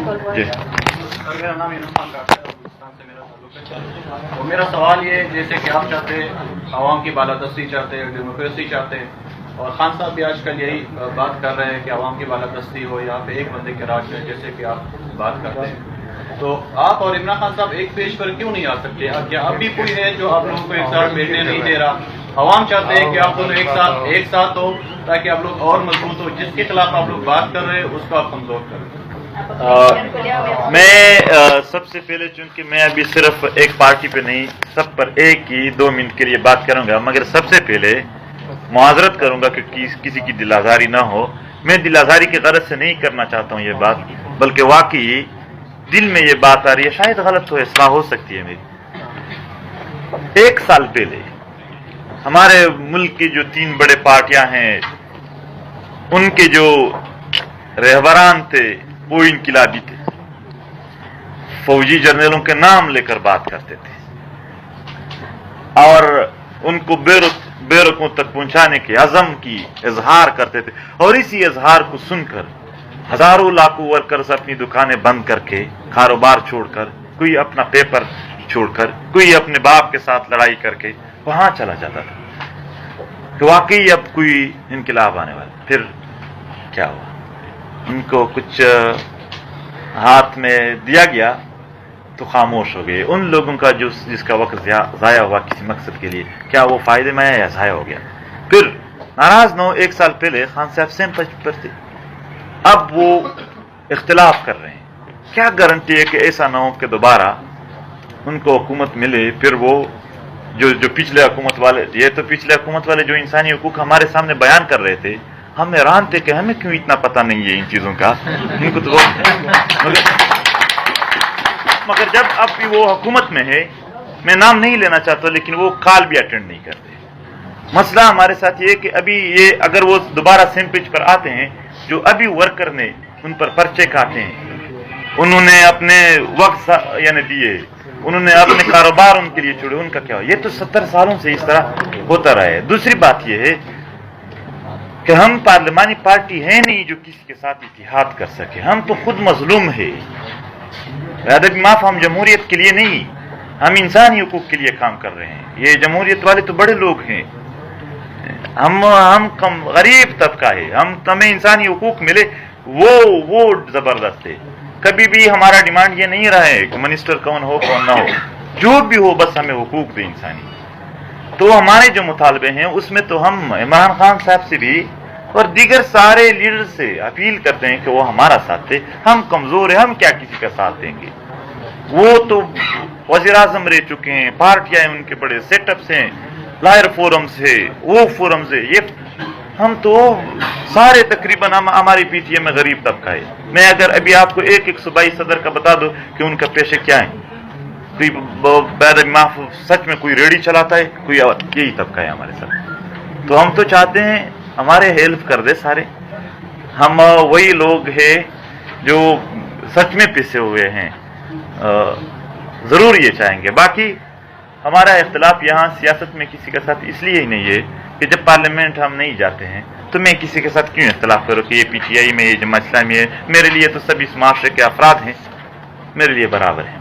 جی میرا نام عرفان ڈاکٹر ہے، پاکستان سے میرا تعلق ہے۔ اور میرا سوال یہ ہے، جیسے کہ آپ چاہتے ہیں عوام کی بالادستی چاہتے ہیں، ڈیموکریسی چاہتے ہیں، اور خان صاحب بھی آج کل یہی بات کر رہے ہیں کہ عوام کی بالادستی ہو، یہاں پہ ایک بندے کے راج ہے، جیسے کہ آپ بات کرتے ہیں، تو آپ اور عمران خان صاحب ایک پیج پر کیوں نہیں آ سکتے؟ کیا اب بھی کوئی ہے جو آپ لوگوں کو ایک ساتھ بیٹھنے نہیں دے رہا؟ عوام چاہتے ہیں کہ آپ دونوں ایک ساتھ ہو تاکہ آپ لوگ اور مضبوط ہو، جس کے خلاف آپ لوگ بات کر رہے ہیں اس کو آپ کمزور کریں۔ میں سب سے پہلے، چونکہ میں ابھی صرف ایک پارٹی پہ نہیں، سب پر ایک ہی 2 منٹ کے لیے بات کروں گا، مگر سب سے پہلے معذرت کروں گا کہ کسی کی دل آزاری نہ ہو۔ میں دل آزاری کی غرض سے نہیں کرنا چاہتا ہوں یہ بات، بلکہ واقعی دل میں یہ بات آ رہی ہے، شاید غلط ہو، اصلاح ہو سکتی ہے میری۔ 1 سال پہلے ہمارے ملک کی جو 3 بڑے پارٹیاں ہیں، ان کے جو رہبران تھے وہ انقلابی تھے، فوجی جرنیلوں کے نام لے کر بات کرتے تھے اور ان کو بیرکوں تک پہنچانے کے عزم کی اظہار کرتے تھے، اور اسی اظہار کو سن کر ہزاروں لاکھوں ورکرز اپنی دکانیں بند کر کے، کاروبار چھوڑ کر، کوئی اپنا پیپر چھوڑ کر، کوئی اپنے باپ کے ساتھ لڑائی کر کے وہاں چلا جاتا تھا کہ واقعی اب کوئی انقلاب آنے والا۔ پھر کیا ہوا؟ ان کو کچھ ہاتھ میں دیا گیا تو خاموش ہو گئے۔ ان لوگوں کا جس کا وقت ضائع ہوا کسی مقصد کے لیے، کیا وہ فائدے میں آیا یا ضائع ہو گیا؟ پھر ناراض نہ ہو، 1 سال پہلے خان صاحب سیم پر تھے، اب وہ اختلاف کر رہے ہیں۔ کیا گارنٹی ہے کہ ایسا نہ ہو کہ دوبارہ ان کو حکومت ملے؟ پھر وہ جو پچھلے حکومت والے، یہ تو پچھلے حکومت والے جو انسانی حقوق ہمارے سامنے بیان کر رہے تھے، ہم حیران تھے کہ ہمیں کیوں اتنا پتہ نہیں ہے ان چیزوں کا، ان کو تو مگر جب اب بھی وہ حکومت میں ہے، میں نام نہیں لینا چاہتا لیکن وہ کال بھی اٹینڈ نہیں کرتے۔ مسئلہ ہمارے ساتھ یہ کہ ابھی یہ اگر وہ دوبارہ سیم پیج پر آتے ہیں، جو ابھی ورکر نے ان پر پرچے کاٹے ہیں، انہوں نے اپنے وقت یعنی دیے، انہوں نے اپنے کاروبار ان کے لیے چھوڑے، ان کا کیا ہو؟ یہ تو 70 سالوں سے اس طرح ہوتا رہا ہے۔ دوسری بات یہ ہے کہ ہم پارلیمانی پارٹی ہے نہیں جو کسی کے ساتھ اتحاد کر سکے، ہم تو خود مظلوم ہے۔ ادب معاف، ہم جمہوریت کے لیے نہیں، ہم انسانی حقوق کے لیے کام کر رہے ہیں۔ یہ جمہوریت والے تو بڑے لوگ ہیں، ہم کم غریب طبقہ ہے، ہمیں انسانی حقوق ملے وہ زبردست ہے۔ کبھی بھی ہمارا ڈیمانڈ یہ نہیں رہا ہے کہ منسٹر کون ہو کون نہ ہو، جو بھی ہو بس ہمیں حقوق دے انسانی۔ تو ہمارے جو مطالبے ہیں اس میں تو ہم عمران خان صاحب سے بھی اور دیگر سارے لیڈر سے اپیل کرتے ہیں کہ وہ ہمارا ساتھ دے۔ ہم کمزور ہیں، ہم کیا کسی کا ساتھ دیں گے؟ وہ تو وزیر اعظم رہ چکے ہیں، پارٹیاں ان کے بڑے سیٹ اپس ہیں، لائر فورمز ہے، وہ فورمز ہے، یہ ہم تو سارے تقریباً ہماری پی ٹی اے میں غریب طبقہ ہے۔ میں اگر ابھی آپ کو ایک صوبائی صدر کا بتا دو کہ ان کا پیشے کیا ہے، معاف سچ میں کوئی ریڑھی چلاتا ہے، کوئی یہی طبقہ ہے ہمارے ساتھ۔ تو ہم تو چاہتے ہیں ہمارے ہیلپ کر دے سارے، ہم وہی لوگ ہیں جو سچ میں پسے ہوئے ہیں، ضرور یہ چاہیں گے۔ باقی ہمارا اختلاف یہاں سیاست میں کسی کے ساتھ اس لیے ہی نہیں ہے کہ جب پارلیمنٹ ہم نہیں جاتے ہیں تو میں کسی کے ساتھ کیوں اختلاف کروں کہ یہ پی ٹی آئی میں، یہ جماعت اسلامی ہے؟ میرے لیے تو سب اس معاشرے کے افراد ہیں، میرے لیے برابر ہیں۔